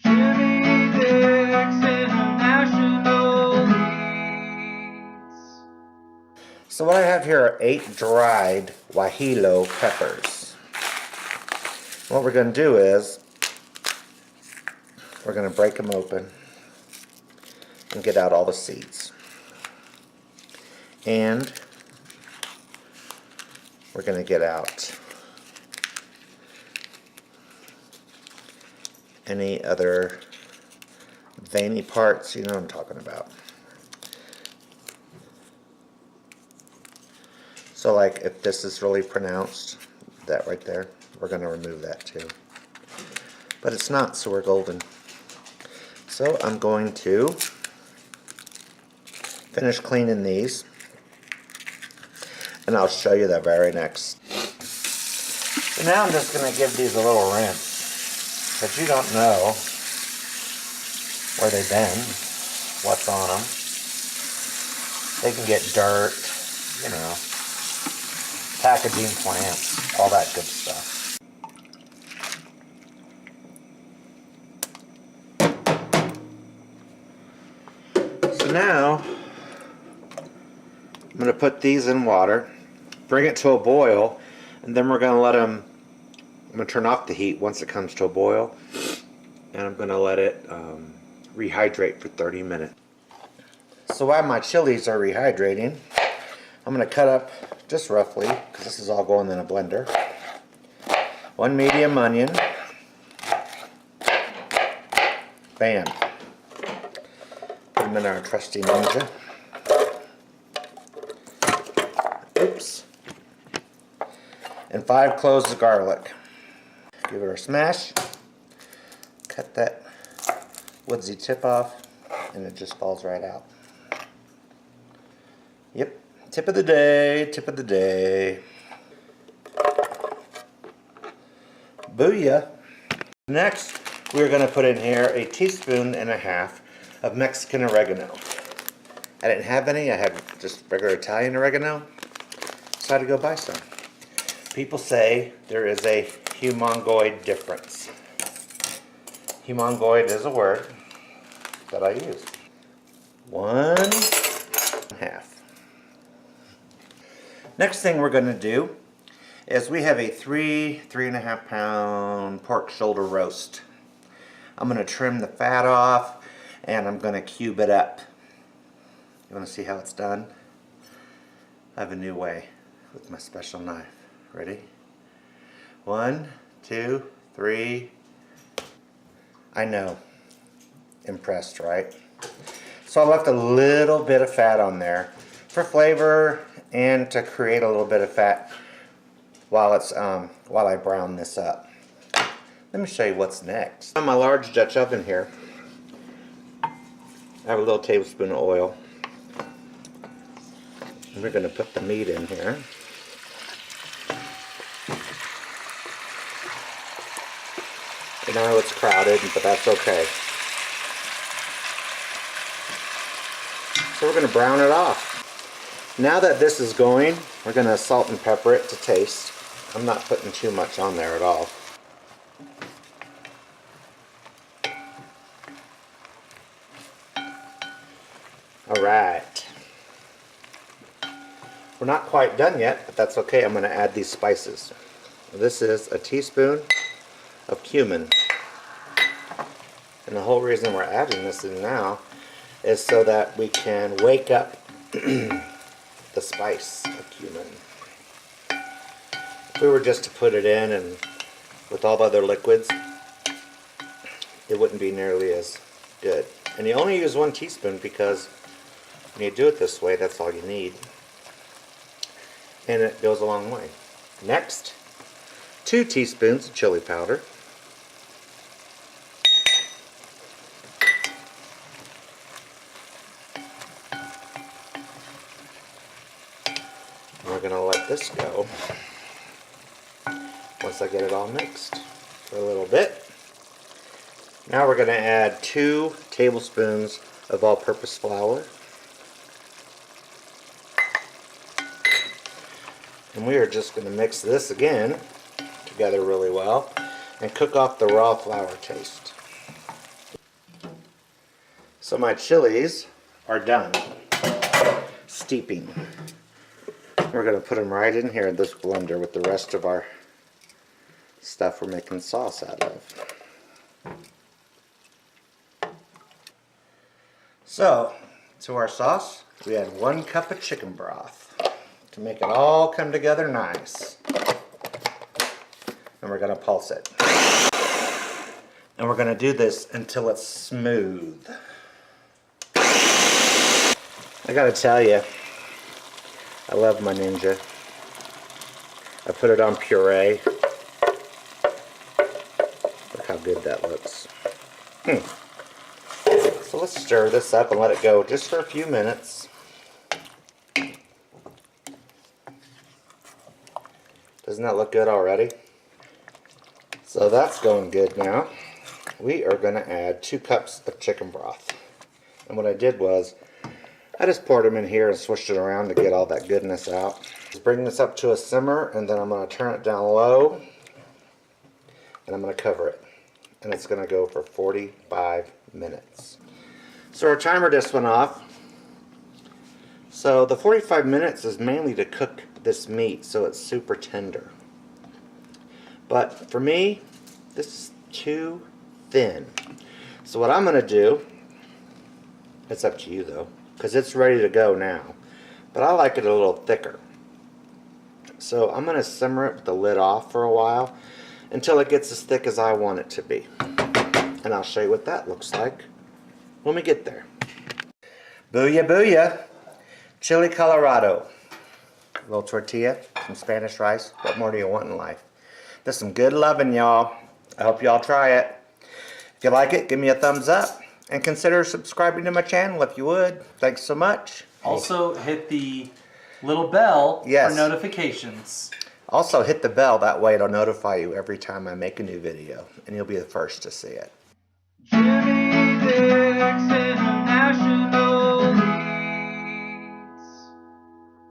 Jimmy Dick's International Eats. So what I have here are 8 dried guajillo peppers. What we're going to do is we're going to break them open and get out all the seeds. And we're going to get out any other veiny parts, you know what I'm talking about. So like if this is really pronounced, that right there, we're going to remove that too. But it's not, so we're golden. So I'm going to finish cleaning these, and I'll show you the very next. So now I'm just going to give these a little rinse. But you don't know where they've been, what's on them. They can get dirt, you know, packaging plants, all that good stuff. So now I'm going to put these in water, bring it to a boil, and then we're going to let them, I'm going to turn off the heat once it comes to a boil, and I'm going to let it rehydrate for 30 minutes. So while my chilies are rehydrating, I'm going to cut up just roughly, because this is all going in a blender, 1 medium onion, bam, put them in our trusty ninja, oops, and 5 cloves of garlic. Give it a smash, cut that woodsy tip off, and it just falls right out. Yep, tip of the day, tip of the day. Booyah! Next, we're going to put in here a 1.5 teaspoons of Mexican oregano. I didn't have any, I had just regular Italian oregano, so I had to go buy some. People say there is a humongoid difference. Humongoid is a word that I use. 1.5. Next thing we're going to do is we have a 3.5 pound pork shoulder roast. I'm going to trim the fat off and I'm going to cube it up. You want to see how it's done? I have a new way with my special knife. Ready? 1, 2, 3. I know. Impressed, right? So I left a little bit of fat on there for flavor and to create a little bit of fat while it's while I brown this up. Let me show you what's next. On my large Dutch oven here, I have a little tablespoon of oil. And we're going to put the meat in here. I know it's crowded, but that's okay. So we're going to brown it off. Now that this is going, we're going to salt and pepper it to taste. I'm not putting too much on there at all. Alright. We're not quite done yet, but that's okay. I'm going to add these spices. This is a teaspoon of cumin. And the whole reason we're adding this in now is so that we can wake up the spice of cumin. If we were just to put it in and with all the other liquids, it wouldn't be nearly as good. And you only use 1 teaspoon because when you do it this way, that's all you need. And it goes a long way. Next, 2 teaspoons of chili powder. We're going to let this go once I get it all mixed for a little bit. Now we're going to add 2 tablespoons of all-purpose flour. And we are just going to mix this again together really well and cook off the raw flour taste. So my chilies are done steeping. We're going to put them right in here in this blender with the rest of our stuff we're making sauce out of. So, to our sauce, we add 1 cup of chicken broth to make it all come together nice. And we're going to pulse it. And we're going to do this until it's smooth. I gotta tell you, I love my Ninja. I put it on puree. Look how good that looks. So let's stir this up and let it go just for a few minutes. Doesn't that look good already? So that's going good now. We are going to add 2 cups of chicken broth. And what I did was, I just poured them in here and swished it around to get all that goodness out. Just bring this up to a simmer, and then I'm going to turn it down low, and I'm going to cover it. And it's going to go for 45 minutes. So our timer just went off. So the 45 minutes is mainly to cook this meat so it's super tender. But for me, this is too thin. So what I'm going to do, it's up to you though, because it's ready to go now. But I like it a little thicker. So I'm going to simmer it with the lid off for a while until it gets as thick as I want it to be. And I'll show you what that looks like when we get there. Booyah booyah! Chili Colorado. A little tortilla, some Spanish rice. What more do you want in life? There's some good loving, y'all. I hope y'all try it. If you like it, give me a thumbs up. And consider subscribing to my channel if you would. Thanks so much. Also, hit the little bell Yes. for notifications. Also, hit the bell. That way it'll notify you every time I make a new video. And you'll be the first to see it.